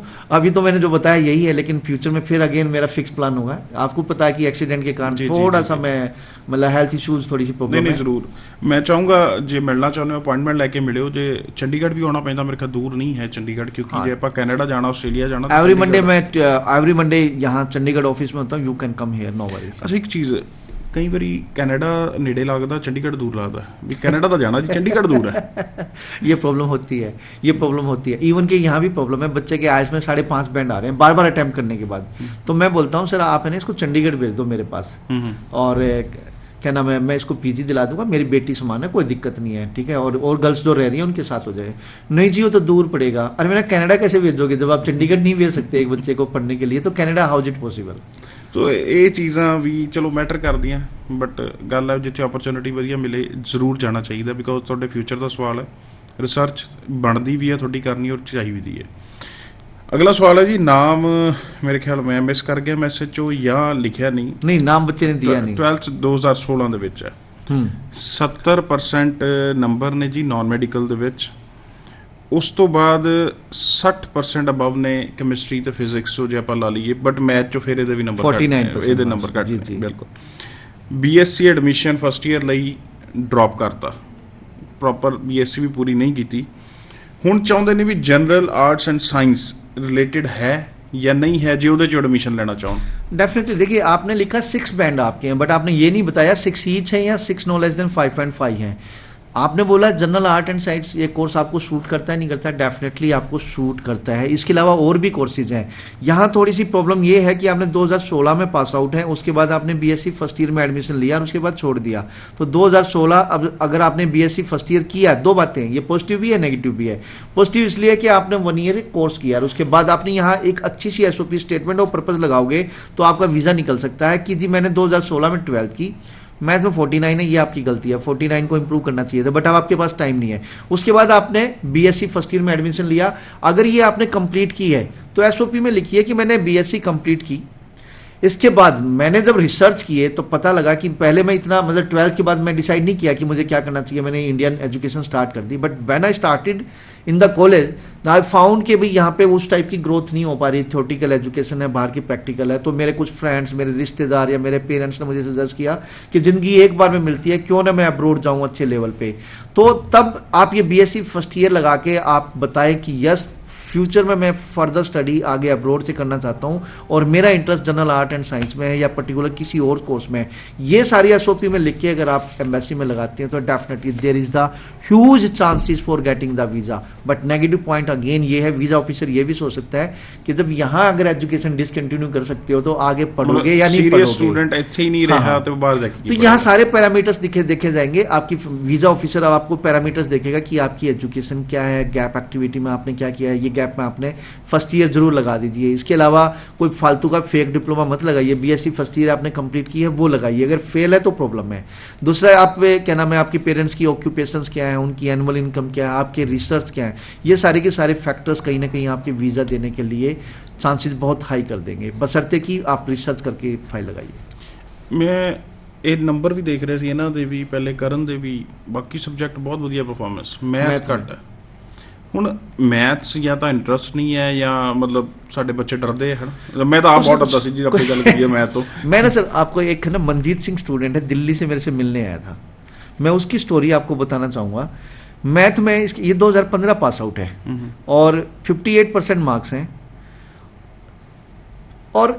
अभी तो मैंने जो बताया यही है, लेकिन फ्यूचर में फिर अगेन मेरा फिक्स प्लान होगा। आपको पता है कि एक्सीडेंट के कारण थोड़ा सा मैं मतलब हेल्थ इश्यूज थोड़ी सी प्रॉब्लम नहीं ਜ਼ਰੂਰ ਮੈਂ ਚਾਹੂੰਗਾ ਜੇ ਮਿਲਣਾ ਚਾਹੁੰਦੇ ਹੋ ਅਪਾਇੰਟਮੈਂਟ ਲੈ ਕੇ ਮਿਲਿਓ। ਜੇ ਚੰਡੀਗੜ੍ਹ ਵੀ ਆਉਣਾ ਪੈਂਦਾ, ਮੇਰੇ ਖਿਆਲ ਦੂਰ ਨਹੀਂ ਹੈ ਚੰਡੀਗੜ੍ਹ, ਕਿਉਂਕਿ ਜੇ ਆਪਾਂ ਕੈਨੇਡਾ ਜਾਣਾ, ਆਸਟ੍ਰੇਲੀਆ ਜਾਣਾ, एवरी मंडे यहाँ चंडीगढ़ ऑफिस में होता हूँ। You can come here, no worry. अच्छा एक चीज़, कई बारी कनाडा नेड़े लगता, चंडीगढ़ दूर लगता भी, कनाडा तो जाना जी, चंडीगढ़ दूर है। ये प्रॉब्लम होती है, ये प्रॉब्लम होती है। इवन के यहाँ भी प्रॉब्लम है, बच्चे के आइज में 5.5 बैंड आ रहे हैं बार बार अटेम्प्ट करने के बाद। तो मैं बोलता हूँ सर आप है ना इसको चंडीगढ़ भेज दो मेरे पास, और क्या नाम है मैं इसको पीजी दिला दूंगा, मेरी बेटी समान है, कोई दिक्कत नहीं है, ठीक है। और गर्ल्स जो रह रही है उनके साथ हो जाए। नहीं जी वो तो दूर पड़ेगा। अरे मेरा कनाडा कैसे भेजोगे जब आप चंडीगढ़ नहीं भेज सकते एक बच्चे को पढ़ने के लिए, तो Canada how is it possible. तो ये चीज़ां भी चलो मैटर करदियां, बट गल है जिथे अपॉर्चुनिटी वधिया मिले जरूर जाना चाहिए, बिकॉज तुहाडे फ्यूचर का सवाल है, रिसर्च बनती भी है थोड़ी करनी और चाहिए है। अगला सवाल है जी, नाम मेरे ख्याल मैं मिस कर गया मैसेज चो, या लिखिया नहीं नाम बच्चे ने दिया नहीं। 12th 2016 ਦੇ ਵਿੱਚ ਹੈ। 70% नंबर ने जी नॉन मैडिकल ਦੇ ਵਿੱਚ, ਉਸ ਤੋਂ ਬਾਅਦ 60% ਅਬਵ ਨੇ ਕੈਮਿਸਟਰੀ ਤੇ ਫਿਜ਼ਿਕਸ ਜੋ ਜੇ ਆਪਾਂ ਲਾ ਲਈਏ, ਬਟ ਮੈਥ ਚੋਂ ਫਿਰ ਇਹਦੇ ਵੀ ਨੰਬਰ 49% ਇਹਦੇ ਨੰਬਰ ਘੱਟ ਨੇ ਬਿਲਕੁਲ। ਬੀਐਸਸੀ ਐਡਮਿਸ਼ਨ ਫਸਟ ਈਅਰ ਲਈ ਡ੍ਰੌਪ ਕਰਤਾ, ਪ੍ਰੋਪਰ ਬੀਐਸਸੀ ਵੀ ਪੂਰੀ ਨਹੀਂ ਕੀਤੀ। ਹੁਣ ਚਾਹੁੰਦੇ ਨੇ ਵੀ ਜਨਰਲ ਆਰट्स एंड साइंस रिलेटेड है या नहीं है, जो ਉਹਦੇ ਚ एडमिशन लेना चाहो। डेफिनेटली देखिए आपने लिखा 6 बैंड आपके हैं, बट आपने ये नहीं बताया 6 ईच है या 6 नो लेस देन 5.5 है। आपने बोला जनरल आर्ट एंड साइंस ये कोर्स आपको शूट करता है नहीं करता है, डेफिनेटली आपको शूट करता है। इसके अलावा और भी कोर्सेज हैं। यहाँ थोड़ी सी प्रॉब्लम ये है कि आपने 2016 में पास आउट है, उसके बाद आपने बीएससी फर्स्ट ईयर में एडमिशन लिया और उसके बाद छोड़ दिया। तो 2016 अब अगर आपने बीएससी फर्स्ट ईयर किया, 2 बातें, ये पॉजिटिव भी है नेगेटिव भी है। पॉजिटिव इसलिए कि आपने 1 ईयर कोर्स किया और उसके बाद आपने यहाँ एक अच्छी सी एसओपी स्टेटमेंट और पर्पज लगाओगे तो आपका वीजा निकल सकता है कि जी मैंने 2016 में 12th की, मैथ में 49 है, ये आपकी गलती है, 49 को इंप्रूव करना चाहिए था, बट अब आपके पास टाइम नहीं है। उसके बाद आपने बीएससी फर्स्ट ईयर में एडमिशन लिया, अगर ये आपने कंप्लीट की है तो एसओपी में लिखिए कि मैंने बीएससी कंप्लीट की। इसके बाद मैंने जब रिसर्च किए तो पता लगा कि पहले मैं इतना मतलब 12th के बाद मैं डिसाइड नहीं किया कि मुझे क्या करना चाहिए, मैंने इंडियन एजुकेशन स्टार्ट कर दी। But when I started in the college I found कि भाई यहाँ पे उस टाइप की ग्रोथ नहीं हो पा रही, थ्योरेटिकल एजुकेशन है, बाहर की प्रैक्टिकल है। तो मेरे कुछ फ्रेंड्स, मेरे रिश्तेदार या मेरे पेरेंट्स ने मुझे सजेस्ट किया कि जिंदगी एक बार में मिलती है, क्यों ना मैं अब्रोड जाऊँ अच्छे लेवल पे। तो तब आप ये बीएससी फर्स्ट ईयर लगा के आप बताएं कि यस फ्यूचर में मैं फर्दर स्टडी आगे अब्रोड से करना चाहता हूं और मेरा interest general art and science में है या पर्टिकुलर किसी और कोर्स में। ये सारी एसओपी में लिख के अगर आप एम्बेसी में लगाते हैं तो definitely there is the huge chances for getting the visa. But negative point again ये है, वीजा ऑफिसर ये भी सोच सकता है कि जब यहाँ अगर एजुकेशन डिसकंटिन्यू कर सकते हो तो आगे पढ़ोगे या नहीं पढ़ोगे, स्टूडेंट अच्छे ही नहीं रहा तो बाहर जाके तो यहाँ सारे पैरामीटर्स देखे जाएंगे। आपकी वीजा ऑफिसर आपको पैरामीटर्स देखेगा कि आपकी एजुकेशन क्या है, गैप एक्टिविटी में आपने क्या किया है, ये गैप में आपने फर्स्ट ईयर जरूर लगा दीजिए। इसके अलावा कोई फालतू का फेक डिप्लोमा मत लगाइए, बीएससी फर्स्ट ईयर आपने कंप्लीट की है वो लगाइए, अगर फेल है तो प्रॉब्लम है। दूसरा, आप क्या नाम है, आपके पेरेंट्स की ऑक्यूपेशंस क्या है, उनकी एनुअल इनकम क्या है, आपके रिसर्च क्या है, ये सारे के सारे फैक्टर्स कहीं ना कहीं आपके वीज़ा देने के लिए चांसेस बहुत हाई कर देंगे, बशर्ते कि आप रिसर्च करके फाइल लगाइए। मैं ਇਹ ਨੰਬਰ ਵੀ ਦੇਖ ਰਹੇ ਸੀ ਇਹਨਾਂ ਦੇ ਵੀ, ਪਹਿਲੇ ਕਰਨ ਦੇ ਵੀ, ਬਾਕੀ ਸਬਜੈਕਟ ਬਹੁਤ ਵਧੀਆ ਪਰਫਾਰਮੈਂਸ, ਮੈਥ ਘੱਟ ਹੈ। ਹੁਣ ਮੈਥਸ ਜਾਂ ਤਾਂ ਇੰਟਰਸਟ ਨਹੀਂ ਹੈ ਜਾਂ मतलब ਸਾਡੇ ਬੱਚੇ ਡਰਦੇ ਹਨ। मैं तो आप बहुत डरता ਸੀ जी अपनी गल करिए मैथ तो। मैं ना सर आपको एक है ना मनजीत सिंह स्टूडेंट है, दिल्ली से मेरे से मिलने आया था, मैं उसकी स्टोरी आपको बताना चाहूँगा। मैथ में ये 2015 पास आउट है और 58% मार्क्स हैं, और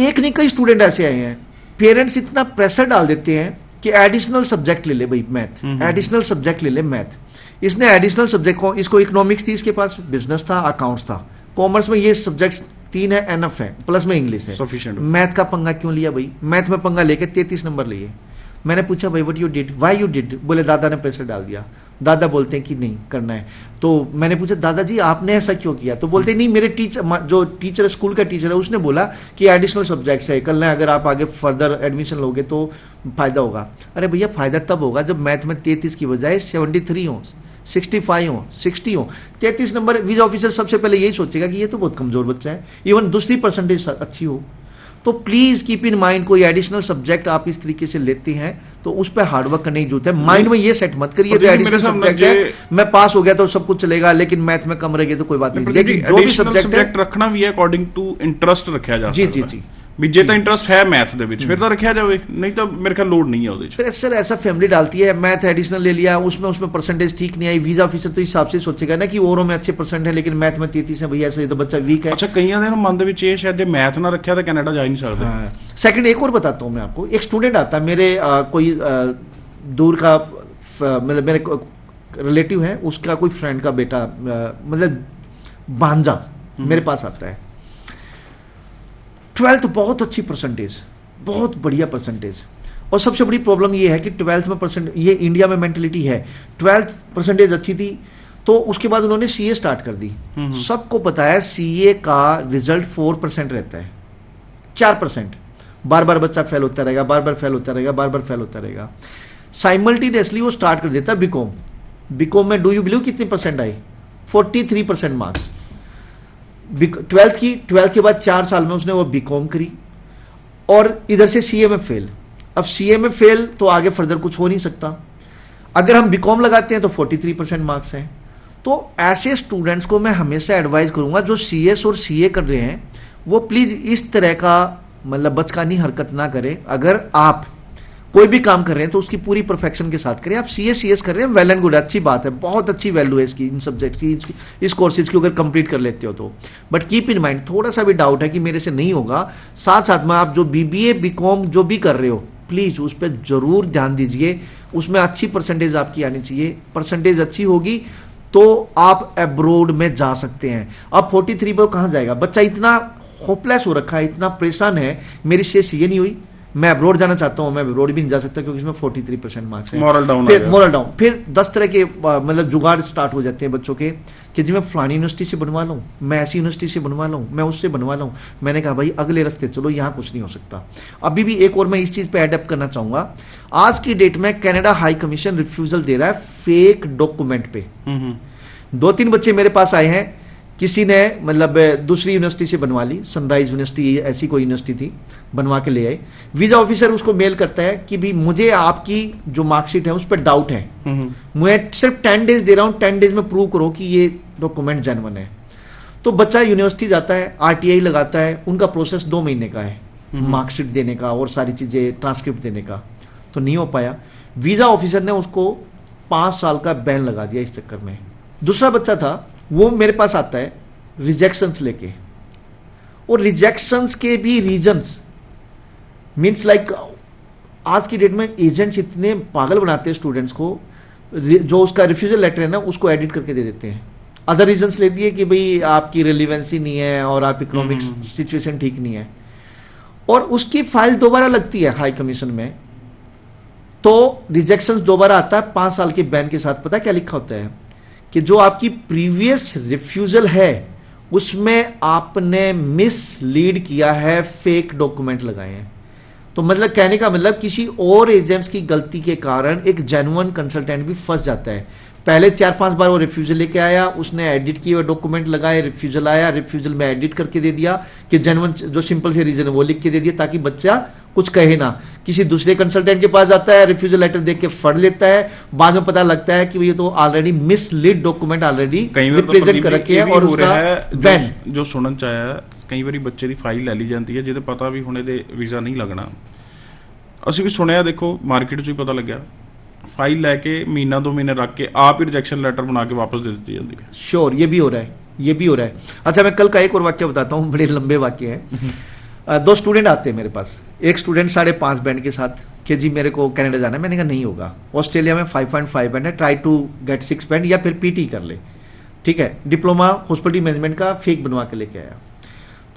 एक नहीं कई स्टूडेंट ऐसे आए हैं, पेरेंट्स इतना प्रेशर डाल देते हैं कि एडिशनल सब्जेक्ट ले ले भाई मैथ, एडिशनल सब्जेक्ट ले ले मैथ। इसने एडिशनल सब्जेक्ट को, इसको इकोनॉमिक्स थी, इसके पास बिजनेस था, अकाउंट्स था, कॉमर्स में ये सब्जेक्ट 3 है, एनफ है, प्लस में इंग्लिश है, सफिशिएंट। मैथ का पंगा क्यों लिया भाई? मैथ में पंगा लेके 33 नंबर लिए। मैंने पूछा भाई what you did, why you did? बोले दादा ने प्रेशर डाल दिया। दादा बोलते हैं कि नहीं करना है। तो मैंने पूछा दादाजी आपने ऐसा क्यों किया? तो बोलते नहीं, मेरे जो टीचर स्कूल का टीचर है उसने बोला कि एडिशनल सब्जेक्ट्स है, कल अगर आप आगे फर्दर एडमिशन लोगे तो फायदा होगा। अरे भैया फायदा तब होगा जब मैथ में 33 की बजाय 73 हो, 65 हो, 60 हो। 33 नंबर वीजा ऑफिसर सबसे पहले यही सोचेगा कि ये तो बहुत कमजोर बच्चा है, इवन दूसरी परसेंटेज अच्छी हो। तो प्लीज कीप इन माइंड, कोई एडिशनल सब्जेक्ट आप इस तरीके से लेते हैं तो उस पर हार्डवर्क करने की जरूरत है। माइंड में ये सेट मत करिए एडिशनल सब्जेक्ट है, मैं पास हो गया तो सब कुछ चलेगा, लेकिन मैथ में कम रह गया तो कोई बात नहीं। लेकिन जो भी सब्जेक्ट रखना भी है अकॉर्डिंग टू इंटरेस्ट रखा जा जी जी जी भी, जे तो इंटरेस्ट है मैथ ਦੇ ਵਿੱਚ ਫਿਰ ਤਾਂ ਰੱਖਿਆ ਜਾਵੇ, नहीं तो मेरे ख्याल लोड नहीं है ਉਹਦੇ 'ਚ। फिर सर ऐसा फैमिली डालती है, मैथ एडिशनल ले लिया, उसमें परसेंटेज ठीक नहीं आई, वीजा ऑफिसर तो हिसाब से सोचेगा ना कि औरों में अच्छे परसेंट है लेकिन मैथ में 33 है, भैया ऐसा तो बच्चा वीक है। अच्छा, कईयां ਦੇ ਮਨ ਦੇ ਵਿੱਚ ਇਹ ਸ਼ਾਇਦ ਜੇ मैथ ना रखा तो कनाडा जा ही नहीं सकते। सेकंड एक और बताता हूँ मैं आपको, एक स्टूडेंट आता है मेरे कोई दूर का, मतलब मेरे रिलेटिव है, उसका कोई फ्रेंड का बेटा, मतलब भांजा मेरे पास आता है। 12th बहुत अच्छी परसेंटेज, बहुत बढ़िया परसेंटेज, और सबसे बड़ी प्रॉब्लम ये है कि 12th में परसेंट, ये इंडिया में मेंटेलिटी है, 12th परसेंटेज अच्छी थी तो उसके बाद उन्होंने सीए स्टार्ट कर दी। सबको पता है सीए का रिजल्ट 4% रहता है, 4%, बार बार बच्चा फेल होता रहेगा, बार बार फेल होता रहेगा, बार बार फेल होता रहेगा। साइमल्टेनियसली वो स्टार्ट कर देता बीकॉम। बीकॉम में डू यू बिलीव कितनी परसेंट आई? 43% मार्क्स। 12th के बाद 4 साल में उसने वो बीकॉम करी और इधर से सीए में फेल। अब सीए में फेल तो आगे फर्दर कुछ हो नहीं सकता। अगर हम बीकॉम लगाते हैं तो 43% मार्क्स हैं। तो ऐसे स्टूडेंट्स को मैं हमेशा एडवाइस करूंगा जो सीएस और सीए कर रहे हैं, वो प्लीज इस तरह का मतलब बचकानी हरकत ना करें। अगर आप कोई भी काम कर रहे हैं तो उसकी पूरी परफेक्शन के साथ करें। आप सीएस कर रहे हैं, वेल एंड गुड, अच्छी बात है, बहुत अच्छी वैल्यू है इसकी, इन सब्जेक्ट की, इस कोर्सेज की अगर कंप्लीट कर लेते हो तो। बट कीप इन माइंड, थोड़ा सा भी डाउट है कि मेरे से नहीं होगा, साथ साथ में आप जो बीबीए बीकॉम जो भी कर रहे हो प्लीज उस पर जरूर ध्यान दीजिए, उसमें अच्छी परसेंटेज आपकी आनी चाहिए। परसेंटेज अच्छी होगी तो आप अब्रोड में जा सकते हैं। अब 43 पर कहाँ जाएगा बच्चा? इतना होपलेस हो रखा है, इतना परेशान है, मेरी से सीए नहीं हुई, मैं अब्रोड जाना चाहता हूं, मैं अब्रोड भी नहीं जा सकता क्योंकि इसमें 43% मार्क्स है। मॉरल डाउन, फिर मॉरल डाउन, फिर 10 तरह के मतलब जुगाड़ स्टार्ट हो जाते हैं बच्चों के कि जी मैं फलानी यूनिवर्सिटी से बनवा लूँ, मैं ऐसी यूनिवर्सिटी से बनवा लूँ, मैं उससे बनवा लूँ। मैंने कहा भाई अगले रास्ते चलो, यहाँ कुछ नहीं हो सकता। अभी भी एक और मैं इस चीज पे एडप्ट करना चाहूंगा। आज की डेट में कनाडा हाई कमीशन रिफ्यूजल दे रहा है फेक डॉक्यूमेंट पे। 2-3 बच्चे मेरे पास आए हैं, किसी ने मतलब दूसरी यूनिवर्सिटी से बनवा ली, सनराइज यूनिवर्सिटी ऐसी कोई यूनिवर्सिटी थी, बनवा के ले आए। वीजा ऑफिसर उसको मेल करता है कि भी मुझे आपकी जो मार्कशीट है उस पर डाउट है, मैं सिर्फ 10 डेज दे रहा हूं, 10 डेज में प्रूव करो कि ये डॉक्यूमेंट जेन्युइन है। तो बच्चा यूनिवर्सिटी जाता है, आरटीआई लगाता है, उनका प्रोसेस 2 महीने का है मार्कशीट देने का और सारी चीजें ट्रांसक्रिप्ट देने का, तो नहीं हो पाया। वीजा ऑफिसर ने उसको 5 साल का बैन लगा दिया इस चक्कर में। दूसरा बच्चा था, वो मेरे पास आता है रिजेक्शंस लेके, और रिजेक्शंस के भी रीजंस मींस लाइक आज की डेट में एजेंट्स इतने पागल बनाते हैं स्टूडेंट्स को, जो उसका रिफ्यूजल लेटर है ना उसको एडिट करके दे देते हैं। अदर रीजंस ले दिए कि भाई आपकी रिलेवेंसी नहीं है और आप इकोनॉमिक सिचुएशन ठीक नहीं है, और उसकी फाइल दोबारा लगती है हाई कमीशन में, तो रिजेक्शंस दोबारा आता है 5 साल के बैन के साथ। पता क्या लिखा होता है कि जो आपकी प्रीवियस रिफ्यूजल है उसमें आपने मिसलीड किया है, फेक डॉक्यूमेंट लगाए हैं। तो मतलब कहने का मतलब किसी और एजेंट्स की गलती के कारण एक जेन्युइन कंसल्टेंट भी फंस जाता है। पहले 4-5 बार वो रिफ्यूजल लेके आया, उसने एडिट किए हुए डॉक्यूमेंट लगाए, रिफ्यूजल आया, रिफ्यूजल में एडिट करके दे दिया कि जेन्युइन जो सिंपल से रीजन है वो लिख के दे दिया ताकि बच्चा कुछ कहे ना। किसी दूसरे कंसल्टेंट के पास जाता है, रिफ्यूजल लेटर देख के फड़ लेता है, बाद में पता लगता है कि ये तो already mislead document already represent कर रखे हैं और उसका बैन जो सुनन च आया ਕਈ ਵਾਰੀ ਬੱਚੇ ਦੀ ਫਾਈਲ ਲੈ ਲਈ ਜਾਂਦੀ ਹੈ ਜਿਹਦੇ ਪਤਾ ਵੀ ਹੁਣ ਇਹਦੇ ਵੀਜ਼ਾ ਨਹੀਂ ਲੱਗਣਾ। ਅਸੀਂ ਵੀ ਸੁਣਿਆ, ਦੇਖੋ ਮਾਰਕੀਟ 'ਚ ਵੀ ਪਤਾ ਲੱਗਿਆ, फाइल लेके महीना 2 महीने रख के आप ही रिजेक्शन लेटर बना के वापस दे देती जाती है। श्योर, ये भी हो रहा है, ये भी हो रहा है। अच्छा, मैं कल का एक और वाक्य बताता हूँ, बड़े लंबे वाक्य हैं। 2 स्टूडेंट आते हैं मेरे पास, एक स्टूडेंट 5.5 बैंड के साथ कि जी मेरे को कनाडा जाना है। मैंने कहा नहीं होगा, ऑस्ट्रेलिया में 5.5 बैंड है, ट्राई टू गेट 6 बैंड या फिर पीटी कर ले, ठीक है। डिप्लोमा हॉस्पिटलिटी मैनेजमेंट का फेक बनवा के लेके आया।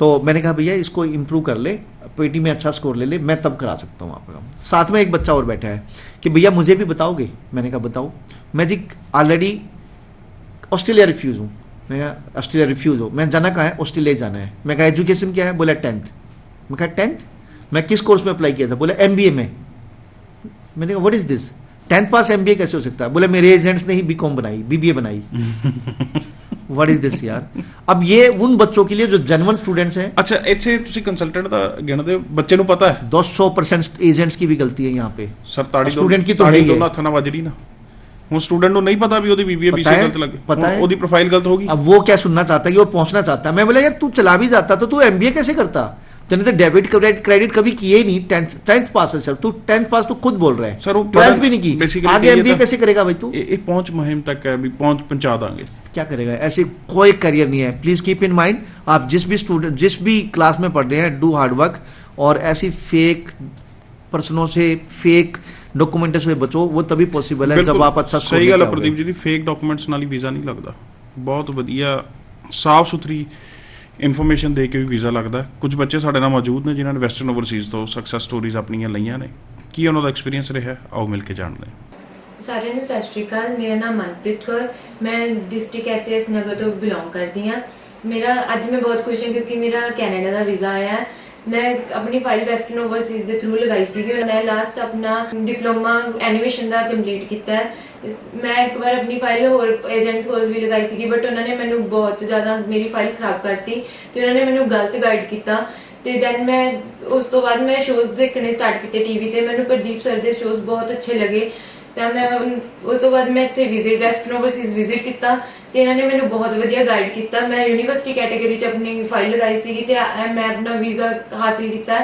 तो मैंने कहा भैया इसको इम्प्रूव कर ले, पीटी में अच्छा स्कोर ले ले, मैं तब करा सकता हूँ आपका। साथ में एक बच्चा और बैठा है कि भैया मुझे भी बताओगे। मैंने कहा बताओ। मैं जी ऑलरेडी ऑस्ट्रेलिया रिफ्यूज हूँ। मैं कहा ऑस्ट्रेलिया रिफ्यूज हो, मैं जाना कहाँ है? ऑस्ट्रेलिया जाना है। मैं कहा एजुकेशन क्या है? बोला 10th। मैं कहा 10th? मैं किस कोर्स में अप्लाई किया था? बोला MBA में। मैंने कहा what is this, 10th pass MBA कैसे हो सकता है? बोले मेरे एजेंट्स ने ही BCom बनाई, BBA बनाई। व्हाट इज दिस यार। अब ये उन बच्चों के लिए जो जेन्युइन स्टूडेंट्स हैं। अच्छा, ਇੱਥੇ ਤੁਸੀਂ ਕੰਸਲਟੈਂਟ ਦਾ ਗਿਣਦੇ ਹੋ, ਬੱਚੇ ਨੂੰ ਪਤਾ ਹੈ 200% एजेंट्स की भी गलती है यहाँ पे। ਸਰ ਤਾੜੀ स्टूडेंट की तो है ही है। ਦੋਨਾਂ ਹੱਥਾਂ ਨਾਲ ਵੱਜ ਰਹੀ ਨਾ। ਹੁਣ स्टूडेंट ਨੂੰ नहीं पता भी ਉਹਦੀ BBA BCA गलत लगे, पता है, ਉਹਦੀ प्रोफाइल गलत होगी। अब वो क्या सुनना चाहता है कि वो पहुंचना चाहता है। मैं बोला यार तू चला भी जाता तो तू MBA कैसे करता? तूने तो डेबिट क्रेडिट कभी किए ही नहीं। 10th पास है सर, तू 10th पास तो खुद बोल रहा है सर, 12th भी नहीं की, आगे MBA कैसे करेगा भाई तू? ये पहुंच मुहिम तक है, भी पहुंचा देंगे, क्या करेगा? ऐसे कोई करियर नहीं है। प्लीज कीप इन माइंड, आप जिस भी स्टूडेंट जिस भी क्लास में पढ़ रहे हैं, डू हार्ड वर्क और ऐसी फेक पर्सनों से, फेक डॉक्यूमेंट से बचो। वो तभी पॉसिबल है जब आप अच्छा सही गल है प्रदीप जी, फेक डॉक्यूमेंट्स नाल ही वीजा नहीं लगता। बहुत वधिया साफ सुथरी ਇਨਫੋਰਮੇਸ਼ਨ ਦੇ ਕੇ ਵੀ ਵੀਜ਼ਾ ਲੱਗਦਾ। ਕੁਝ ਬੱਚੇ ਸਾਡੇ ਨਾਲ ਮੌਜੂਦ ਨੇ ਜਿਨ੍ਹਾਂ ਨੇ ਵੈਸਟਰਨ ਓਵਰਸੀਜ਼ ਤੋਂ ਸਕਸੈਸ ਸਟੋਰੀਜ਼ ਆਪਣੀਆਂ ਲਈਆਂ ਨੇ। ਕੀ ਉਹਨਾਂ ਦਾ ਐਕਸਪੀਰੀਅੰਸ ਰਿਹਾ, ਆਓ ਮਿਲ ਕੇ ਜਾਣਦੇ ਹਾਂ। ਸਾਰਿਆਂ ਨੂੰ ਸਤਿ ਸ਼੍ਰੀ ਅਕਾਲ। ਮੇਰਾ ਨਾਮ ਮਨਪ੍ਰੀਤ ਕੌਰ, ਮੈਂ ਡਿਸਟ੍ਰਿਕਟ SS ਨਗਰ ਤੋਂ ਬਿਲੋਂਗ ਕਰਦੀ ਹਾਂ। ਮੇਰਾ ਅੱਜ ਮੈਂ ਬਹੁਤ ਖੁਸ਼ ਹਾਂ ਕਿਉਂਕਿ ਮੇਰਾ ਕੈਨੇਡਾ ਦਾ ਵੀਜ਼ਾ ਆਇਆ ਹੈ। मैं अपनी फाइल वैस्टर्न ओवरसीज के थ्रू लगाई सी और मैं लास्ट अपना डिप्लोमा एनीमेशन का कंप्लीट किया है। मैं एक बार अपनी फाइल होर एजेंट्स कोल भी लगाई सी बट उन्होंने मैंने बहुत ज्यादा मेरी फाइल खराब करती तो उन्होंने मैंने गलत गाइड किया। तो दैन मैं उस तो बाद मैं शोज देखने स्टार्ट किए टीवी ते। मैंने प्रदीप सर के शोज बहुत अच्छे लगे तो मैं उस तो बाद मैं इत्थे विजिट वैस्टर्न ओवरसीज विजिट किया ਤੇ ਇਹਨਾਂ ਨੇ ਮੈਨੂੰ ਬਹੁਤ ਵਧੀਆ ਗਾਈਡ ਕੀਤਾ। ਮੈਂ ਯੂਨੀਵਰਸਿਟੀ ਕੈਟਾਗਰੀ 'ਚ ਆਪਣੀ ਫਾਈਲ ਲਗਾਈ ਸੀਗੀ ਤੇ ਮੈਂ ਆਪਣਾ ਵੀਜ਼ਾ ਹਾਸਿਲ ਕੀਤਾ।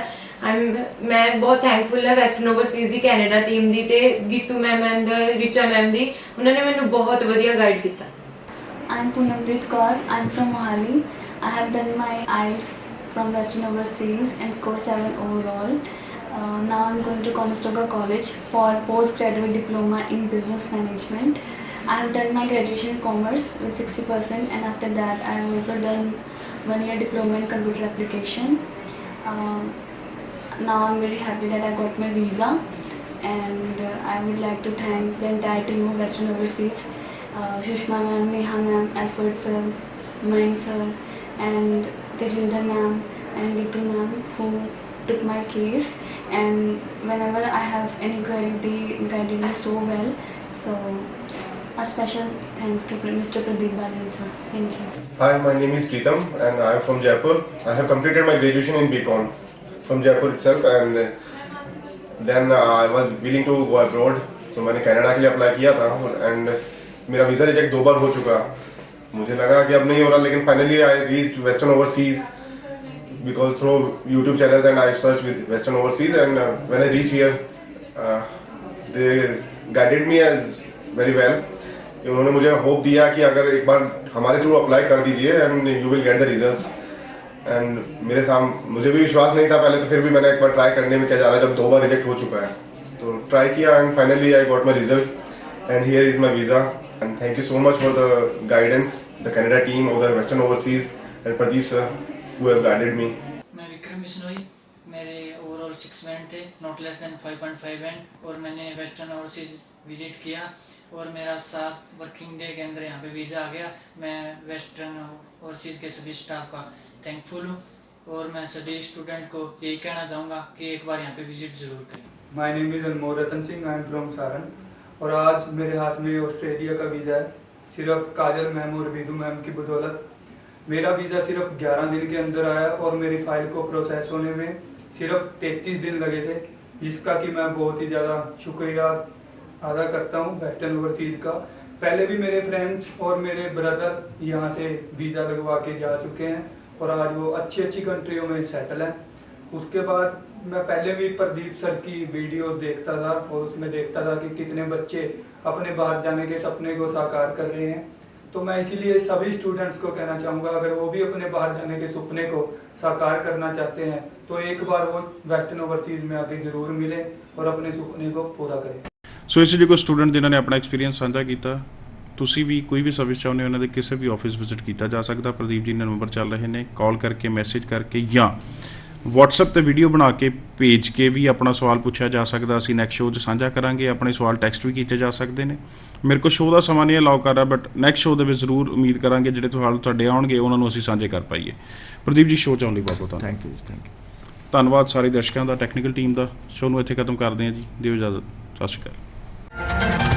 ਮੈਂ ਬਹੁਤ ਥੈਂਕਫੁਲ ਹਾਂ ਵੈਸਟਰਨ ਓਵਰਸੀਜ਼ ਦੀ ਕੈਨੇਡਾ ਟੀਮ ਦੀ ਤੇ Geetu ma'am and Richa ma'am ਦੀ। ਉਹਨਾਂ ਨੇ ਮੈਨੂੰ ਬਹੁਤ ਵਧੀਆ ਗਾਈਡ ਕੀਤਾ। I'm Poonampreet Kaur. I'm from Mohali. I have done my IELTS from Western Overseas and scored 7 overall. Now I'm going to Conestoga College for postgraduate diploma in business management. I have done my graduation in commerce with 60% and after that I have also done 1 year diploma in computer application. Now I'm very happy that I got my visa and I would like to thank the entire team of Western Overseas, Shushma ma'am, Neha ma'am, Alfred sir, Main sir and Tejinder ma'am and Ritu ma'am who took my case, and whenever I have any query they guided me so well. So a special thanks to Mr. Pradeep Balan sir. Thank you. Hi, my name is Preetam and I am from Jaipur. I have completed my graduation in BCom from Jaipur itself and then I was willing to go abroad. So मैंने Canada के लिए apply किया था and मेरा visa reject 2 बार हो चुका। मुझे लगा कि अब नहीं हो रहा, लेकिन finally I reached western overseas because through YouTube channels and I searched with Western Overseas and when I reached here they guided me as very well. उन्होंने मुझे होप दिया कि अगर एक बार हमारे थ्रू अप्लाई कर दीजिए and you will get the results. And मेरे सामने मुझे भी विश्वास नहीं था पहले, तो फिर भी मैंने एक बार ट्राई करने में क्या जा रहा है जब 2 बार रिजेक्ट हो चुका है। तो ट्राई किया and finally I got my result and here is my visa and thank you so much for the guidance the Canada team of the western overseas and Pradeep sir who have guided मी। मैं विक्रम बिश्नोई, मेरे overall 6 band थे, not less than 5.5 band और मैंने western overseas visit किया और मेरा 7 working day के अंदर यहाँ पे वीज़ा आ गया। मैं वेस्टर्न ओवरसीज़ के सभी स्टाफ का थैंकफुल हूँ और मैं सभी स्टूडेंट को यही कहना चाहूँगा कि एक बार यहाँ पे विजिट ज़रूर करें। My name is Anmol Ratan Singh, I am from Saran और आज मेरे हाथ में ऑस्ट्रेलिया का वीज़ा है, सिर्फ काजल मैम और विदु मैम की बदौलत। मेरा वीज़ा सिर्फ 11 दिन के अंदर आया और मेरी फ़ाइल को प्रोसेस होने में सिर्फ 33 दिन लगे थे, जिसका कि मैं बहुत ही ज़्यादा शुक्रिया अदा करता हूँ वेस्टर्न ओवरसीज़ का। पहले भी मेरे फ्रेंड्स और मेरे ब्रदर यहाँ से वीज़ा लगवा के जा चुके हैं और आज वो अच्छी अच्छी कंट्रियों में सेटल हैं। उसके बाद मैं पहले भी प्रदीप सर की वीडियोस देखता था और उसमें देखता था कि कितने बच्चे अपने बाहर जाने के सपने को साकार कर रहे हैं। तो मैं इसीलिए सभी स्टूडेंट्स को कहना चाहूँगा, अगर वो भी अपने बाहर जाने के सपने को साकार करना चाहते हैं तो एक बार वो वेस्टर्न ओवरसीज़ में आके ज़रूर मिले और अपने सुपने को पूरा करें। ਸੋ ਇਸ ਲਈ ਕੋਈ ਸਟੂਡੈਂਟ ਜਿਨ੍ਹਾਂ ਨੇ ਆਪਣਾ ਐਕਸਪੀਰੀਅੰਸ ਸਾਂਝਾ ਕੀਤਾ, ਤੁਸੀਂ ਵੀ ਕੋਈ ਵੀ ਸਰਵਿਸ ਚਾਹੁੰਦੇ ਹੋ ਉਹਨਾਂ ਦੇ ਕਿਸੇ ਵੀ ਆਫਿਸ ਵਿਜ਼ਿਟ ਕੀਤਾ ਜਾ ਸਕਦਾ। ਪ੍ਰਦੀਪ ਜੀ ਦੇ ਨੰਬਰ ਚੱਲ ਰਹੇ ਨੇ, ਕਾਲ ਕਰਕੇ ਮੈਸੇਜ ਕਰਕੇ ਜਾਂ WhatsApp ਤੇ ਵੀਡੀਓ ਬਣਾ ਕੇ ਭੇਜ ਕੇ ਵੀ ਆਪਣਾ ਸਵਾਲ ਪੁੱਛਿਆ ਜਾ ਸਕਦਾ। ਅਸੀਂ ਨੈਕਸਟ ਸ਼ੋਅ 'ਚ ਸਾਂਝਾ ਕਰਾਂਗੇ। ਆਪਣੇ ਸਵਾਲ ਟੈਕਸਟ ਵੀ ਕੀਤੇ ਜਾ ਸਕਦੇ ਨੇ। ਮੇਰੇ ਕੋਲ ਸ਼ੋਅ ਦਾ ਸਮਾਂ ਨਹੀਂ ਅਲਾਉ ਕਰ ਰਿਹਾ, ਬਟ ਨੈਕਸਟ ਸ਼ੋਅ ਦੇ ਵਿੱਚ ਜ਼ਰੂਰ ਉਮੀਦ ਕਰਾਂਗੇ ਜਿਹੜੇ ਸਵਾਲ ਤੁਹਾਡੇ ਆਉਣਗੇ ਉਹਨਾਂ ਨੂੰ ਅਸੀਂ ਸਾਂਝੇ ਕਰ ਪਾਈਏ। ਪ੍ਰਦੀਪ ਜੀ, ਸ਼ੋਅ 'ਚ ਆਉਣ ਲਈ ਬਹੁਤ ਬਹੁਤ थैंक यू थैंक यू। ਧੰਨਵਾਦ ਸਾਰੇ ਦਰਸ਼ਕਾਂ ਦਾ, ਟੈਕਨੀਕਲ ਟੀਮ ਦਾ। ਸ਼ੋਅ ਨੂੰ ਇੱਥੇ ਖਤਮ ਕਰਦੇ ਹਾਂ ਜੀ, ਦਿਓ ਇਜਾਜ਼ਤ। ਸਤਿ ਸ਼੍ਰੀ ਅਕਾਲ।